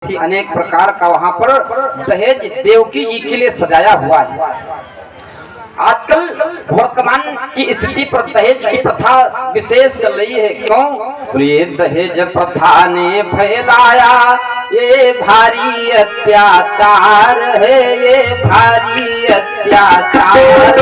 अनेक प्रकार का वहाँ पर दहेज देवकी जी के लिए सजाया हुआ है। आजकल वर्तमान की स्थिति पर दहेज की प्रथा विशेष चल रही है। क्यों? ये दहेज प्रथा ने फैलाया ये भारी अत्याचार है, ये भारी अत्याचार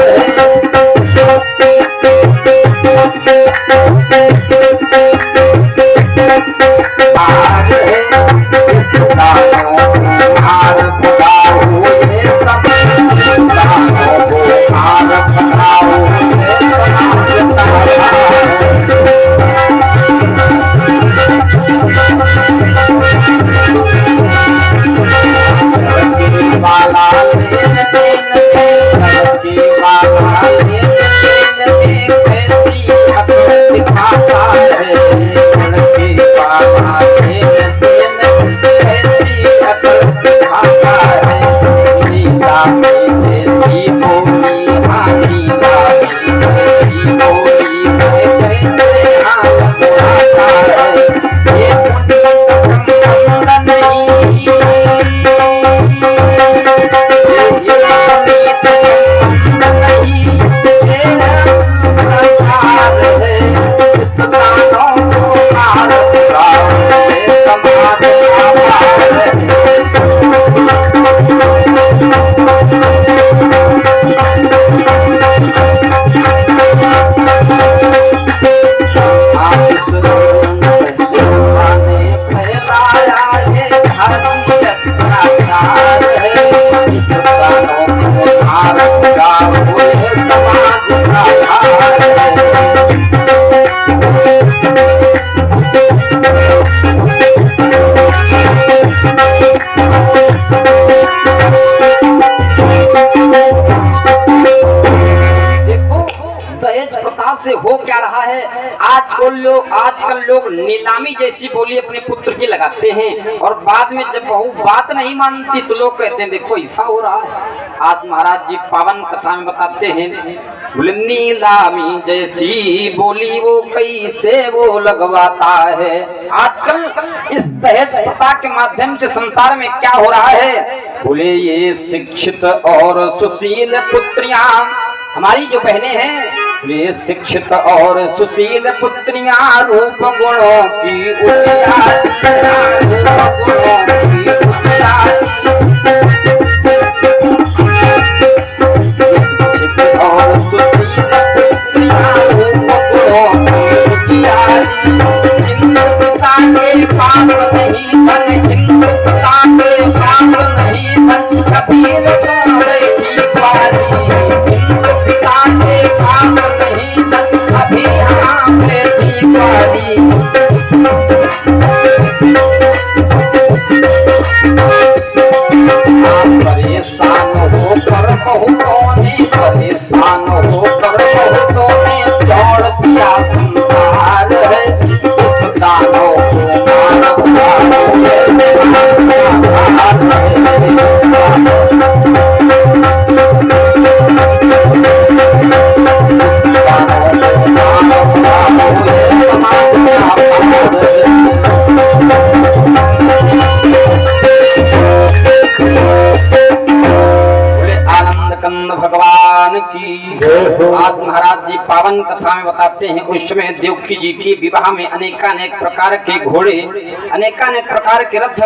से हो क्या रहा है। आजकल लोग नीलामी जैसी बोली अपने पुत्र की लगाते हैं और बाद में जब बहू बात नहीं मानती तो लोग कहते हैं देखो ऐसा हो रहा है। आज महाराज जी पावन कथा में बताते हैं नीलामी जैसी बोली वो कैसे वो लगवाता है। आजकल इस दहेज प्रथा के माध्यम से संसार में क्या हो रहा है। बोले ये शिक्षित और सुशील पुत्रियां हमारी जो बहनें हैं ये शिक्षित और सुशील पुत्रियां रूप गुणों की भगवान की। आज महाराज जी पावन कथा में बताते हैं उस समय देवकी जी की विवाह में अनेकानेक प्रकार के घोड़े अनेकानेक प्रकार के रथ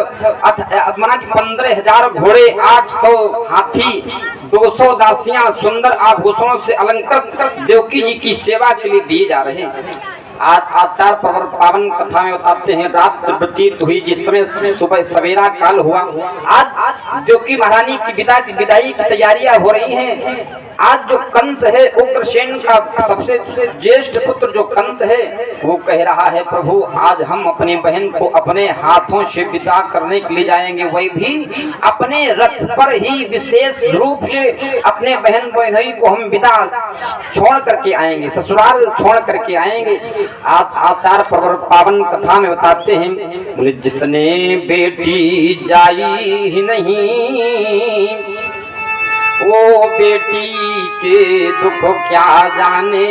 15,000 घोड़े 800 हाथी 200 दासियां सुंदर आभूषणों से अलंकृत देवकी जी की सेवा के लिए दिए जा रहे हैं। आज आचार पावन कथा में बताते हैं रात व्यतीत हुई जिस समय सुबह सवेरा काल हुआ। आज देवकी महारानी की विदाई की तैयारियां हो रही हैं। आज जो कंस है उग्रसेन का सबसे ज्येष्ठ पुत्र जो कंस है वो कह रहा है प्रभु आज हम अपनी बहन को अपने हाथों से विदा करने के लिए जाएंगे, वही भी अपने रथ पर ही विशेष रूप से अपने बहन बहनोई को हम विदा छोड़ करके आएंगे, ससुराल छोड़ करके आएंगे। आज आचार पावन कथा में बताते हैं जिसने बेटी जाई ही नहीं वो बेटी के दुख क्या जाने,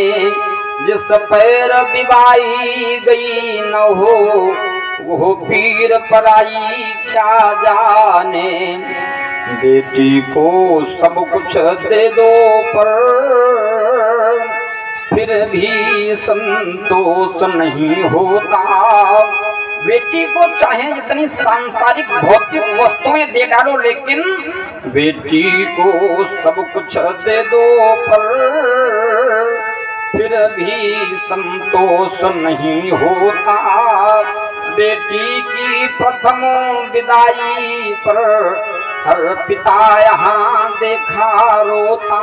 जिस पैर विवाही गई न हो वो पीर पराई क्या जाने, बेटी को सब कुछ दे दो पर फिर भी संतोष नहीं होता। बेटी को चाहे जितनी सांसारिक भौतिक वस्तुएं दे डालो, लेकिन बेटी को सब कुछ दे दो पर फिर भी संतोष नहीं होता। बेटी की प्रथम विदाई पर हर पिता यहाँ देखा रोता,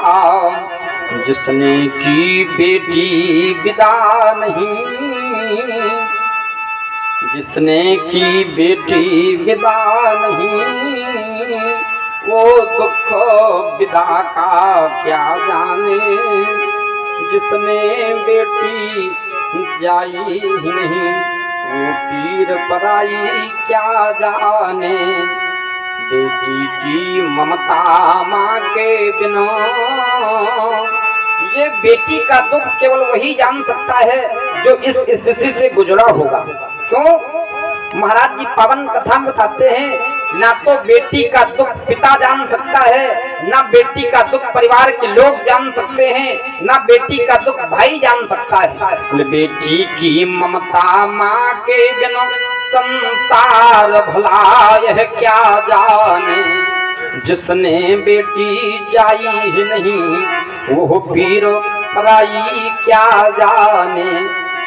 जिसने की बेटी विदा नहीं, जिसने की बेटी विदा नहीं, वो दुख विदा का क्या जाने, जिसने बेटी जाई ही नहीं, वो पीर पराई क्या जाने। बेटी की ममता माँ के बिना, ये बेटी का दुख केवल वही जान सकता है जो इस स्थिति से गुजरा होगा। क्यों? महाराज जी पावन कथा में बताते हैं, ना तो बेटी का दुख पिता जान सकता है, ना बेटी का दुख परिवार के लोग जान सकते हैं, ना बेटी का दुख भाई जान सकता है। बेटी की ममता माँ के बिना संसार भला यह क्या जाने, जिसने बेटी जाई ही नहीं, वो पीर पराई क्या जाने।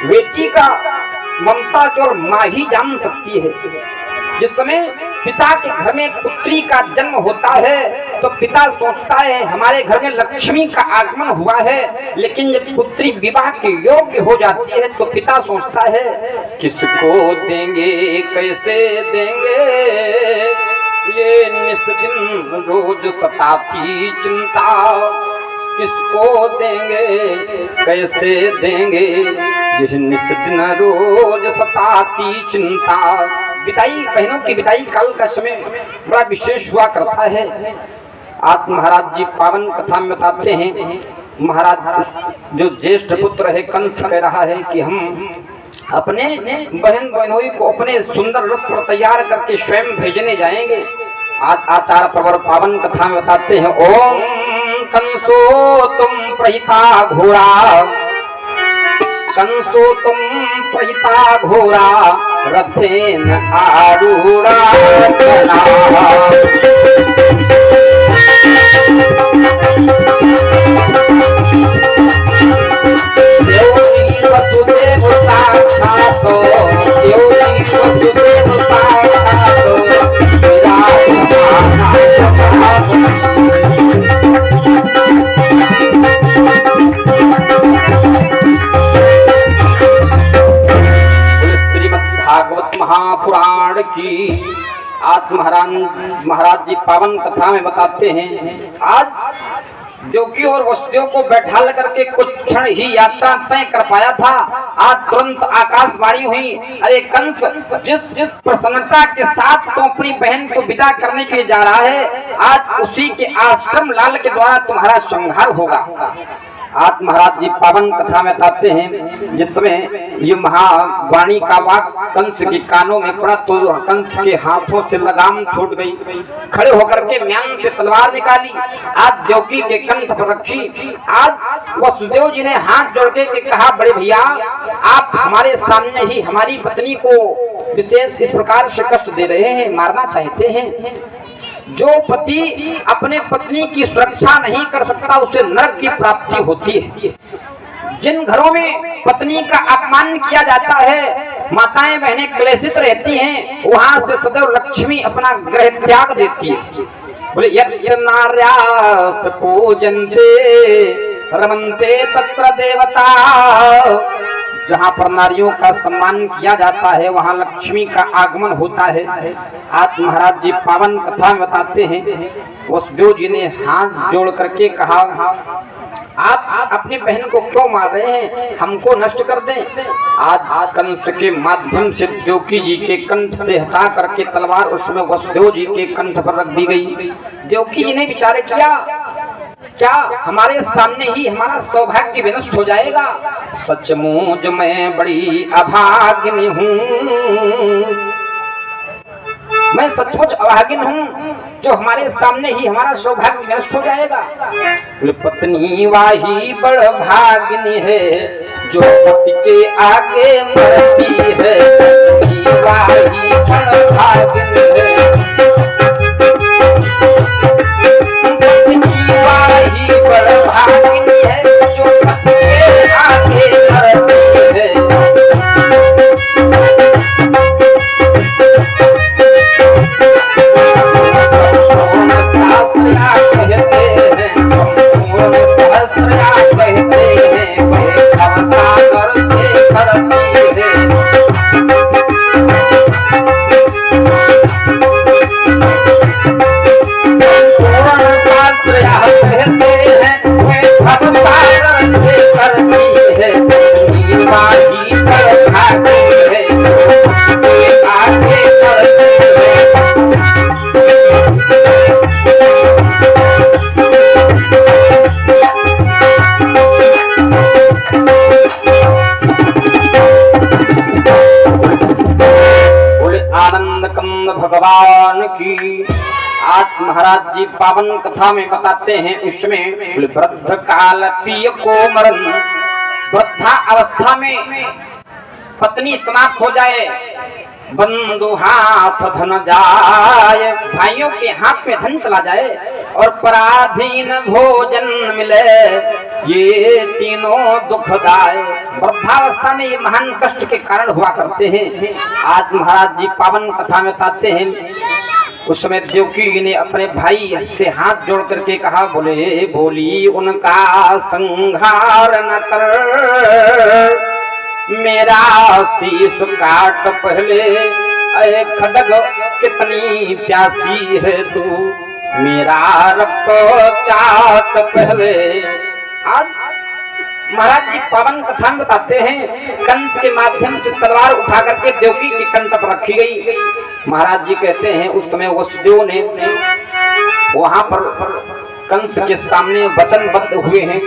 बेटी का ममता केवल माँ ही जान सकती है। जिस समय पिता के घर में पुत्री का जन्म होता है तो पिता सोचता है हमारे घर में लक्ष्मी का आगमन हुआ है, लेकिन जब पुत्री विवाह के योग्य हो जाती है तो पिता सोचता है किसको देंगे, कैसे देंगे, ये निस्दिन रोज सताती चिंता, किसको देंगे, कैसे देंगे, ये निस्दिन रोज सताती चिंता। विदाई, बहनों की विदाई काल का समय बड़ा विशेष हुआ करता है। आज महाराज जी पावन कथा में बताते हैं, महाराज जो ज्येष्ठ पुत्र है कंस कह रहा है कि हम अपने बहन बहनोई को अपने सुंदर रथ पर तैयार करके स्वयं भेजने जाएंगे। आज आचार्य प्रवर पावन कथा में बताते हैं, ओम कंसो तुम प्रहिता घोड़ा, कंसो तुम प्रहिता घोड़ा, रथेन आरूढ़ा वसुदेव साक्षातो, वसुदेव साक्षातो, भागवत महापुराण की। आज महाराज जी पावन कथा में बताते हैं, आज देवकी और वसुदेव को बैठा करके कुछ क्षण ही यात्रा तय कर पाया था, आज तुरंत आकाशवाणी हुई, अरे कंस जिस प्रसन्नता के साथ तो अपनी बहन को विदा करने के लिए जा रहा है, आज उसी के आश्रम लाल के द्वारा तुम्हारा संहार होगा। आज महाराज जी पावन कथा में बताते हैं, जिस समय ये महावाणी का वाक कंस के कानों में पड़ा तो कंस के हाथों से लगाम छूट गई, खड़े होकर के म्यान से तलवार निकाली, आज देवकी के कंठ पर रखी। आज वसुदेव जी ने हाथ जोड़ के कहा, बड़े भैया आप हमारे सामने ही हमारी पत्नी को विशेष इस प्रकार से कष्ट दे रहे हैं, मारना चाहते हैं। जो पति अपने पत्नी की सुरक्षा नहीं कर सकता उसे नरक की प्राप्ति होती है। जिन घरों में पत्नी का अपमान किया जाता है, माताएं बहनें क्लेशित रहती हैं, वहां से सदैव लक्ष्मी अपना ग्रह त्याग देती है। बोले यत्र नार्यास्त पूजन्ते रमन्ते तत्र देवता, जहाँ पर नारियों का सम्मान किया जाता है वहाँ लक्ष्मी का आगमन होता है। आज महाराज जी पावन कथा में बताते हैं, वसुदेव जी ने हाथ जोड़ करके कहा, आप अपनी बहन को क्यों मार रहे हैं, हमको नष्ट कर दें। आज कंस के माध्यम से देवकी जी के कंठ से हटा करके तलवार उसमें वसुदेव जी के कंठ पर रख दी गई। देवकी जी ने विचार किया क्या हमारे सामने ही हमारा सौभाग्य विनष्ट हो जाएगा? सचमुच मैं बड़ी अभागिनी हूँ, मैं सचमुच अभागिन हूँ जो हमारे सामने ही हमारा सौभाग्य नष्ट हो जाएगा। पत्नी वाही बड़ भागिनी है जो पति के आगे मरती है, पत्नी वाही बड़ भागिनी है, पत्नी वाही बड़ भागिनी है जो पति के आगे मरती है। भगवान की। आज महाराज जी पावन कथा में बताते हैं, उसमें वृद्ध काल पिय को मरण, वृद्धा अवस्था में पत्नी समाप्त हो जाए, बंधु हाथ धन जाए, भाइयों के हाथ में धन चला जाए और पराधीन भोजन मिले, ये तीनों दुखदाय। वृद्धावस्था में ये महान कष्ट के कारण हुआ करते हैं। आज महाराज जी पावन कथा में बताते हैं, उस समय देवकी ने अपने भाई से हाथ जोड़ करके कहा, बोली उनका संहार न कर, मेरा शीश काट पहले, अरे खड्ग कितनी प्यासी है तू, मेरा रक्त चाट पहले। आज महाराज जी पावन कथा में बताते हैं, कंस के माध्यम से तलवार उठा करके देवकी की कंठ पर रखी गई। महाराज जी कहते हैं उस समय वसुदेव ने वहां पर कंस के सामने वचनबद्ध हुए हैं,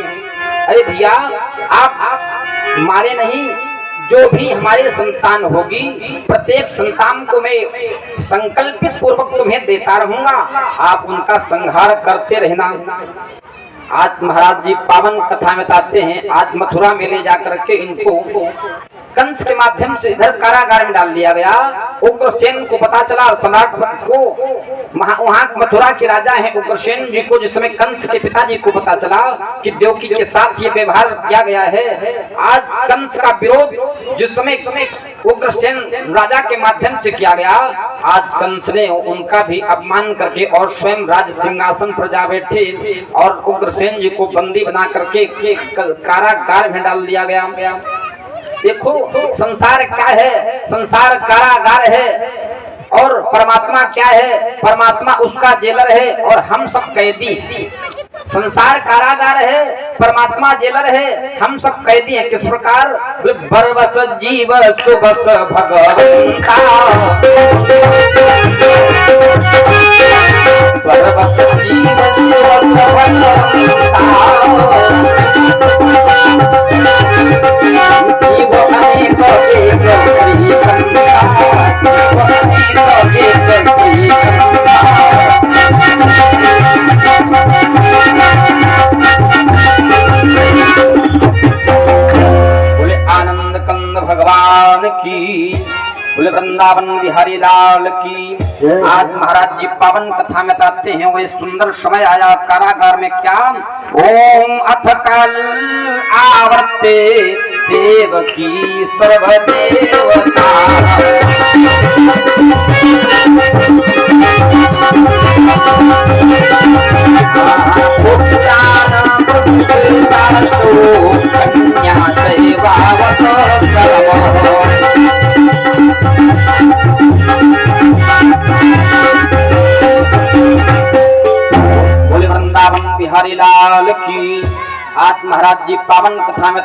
अरे भैया आप मारे नहीं, जो भी हमारी संतान होगी प्रत्येक संतान को मैं संकल्पित पूर्वक तुम्हें देता रहूंगा, आप उनका संहार करते रहना। आज महाराज जी पावन कथा में बताते हैं, आज मथुरा में ले जाकर के इनको कंस के माध्यम से इधर कारागार में डाल दिया गया। उग्रसेन को पता चला, सम्राट को, वहां मथुरा के राजा हैं उग्रसेन जी को, जिस समय कंस के पिताजी को पता चला कि देवकी के साथ ये व्यवहार किया गया है, आज कंस का विरोध जिस समय उग्रसेन राजा के माध्यम से किया गया, आज कंस ने उनका भी अपमान करके और स्वयं राज सिंहासन पर जा बैठे और उग्रसेन जी को बंदी बना करके कारागार में डाल दिया गया। देखो संसार क्या है, संसार कारागार है और परमात्मा क्या है, परमात्मा उसका जेलर है और हम सब कैदी। संसार कारागार है, परमात्मा जेलर है, हम सब कैदी हैं। किस प्रकार? बरबस जीव सुबस भगवंता, बरबस जीव सुबस भगवंता, बोले आनंद कंद भगवान की, बोले वृंदावन बिहारी लाल की। आज महाराज जी पावन कथा में बताते हैं, वह सुंदर समय आया कारागार में। क्या? ओम अथ कल आवर्ते देवकी सर्वदेवता, कन्या दैवावत बोले वृंदावन बिहारी लाल की। आज महाराज जी पावन कथा में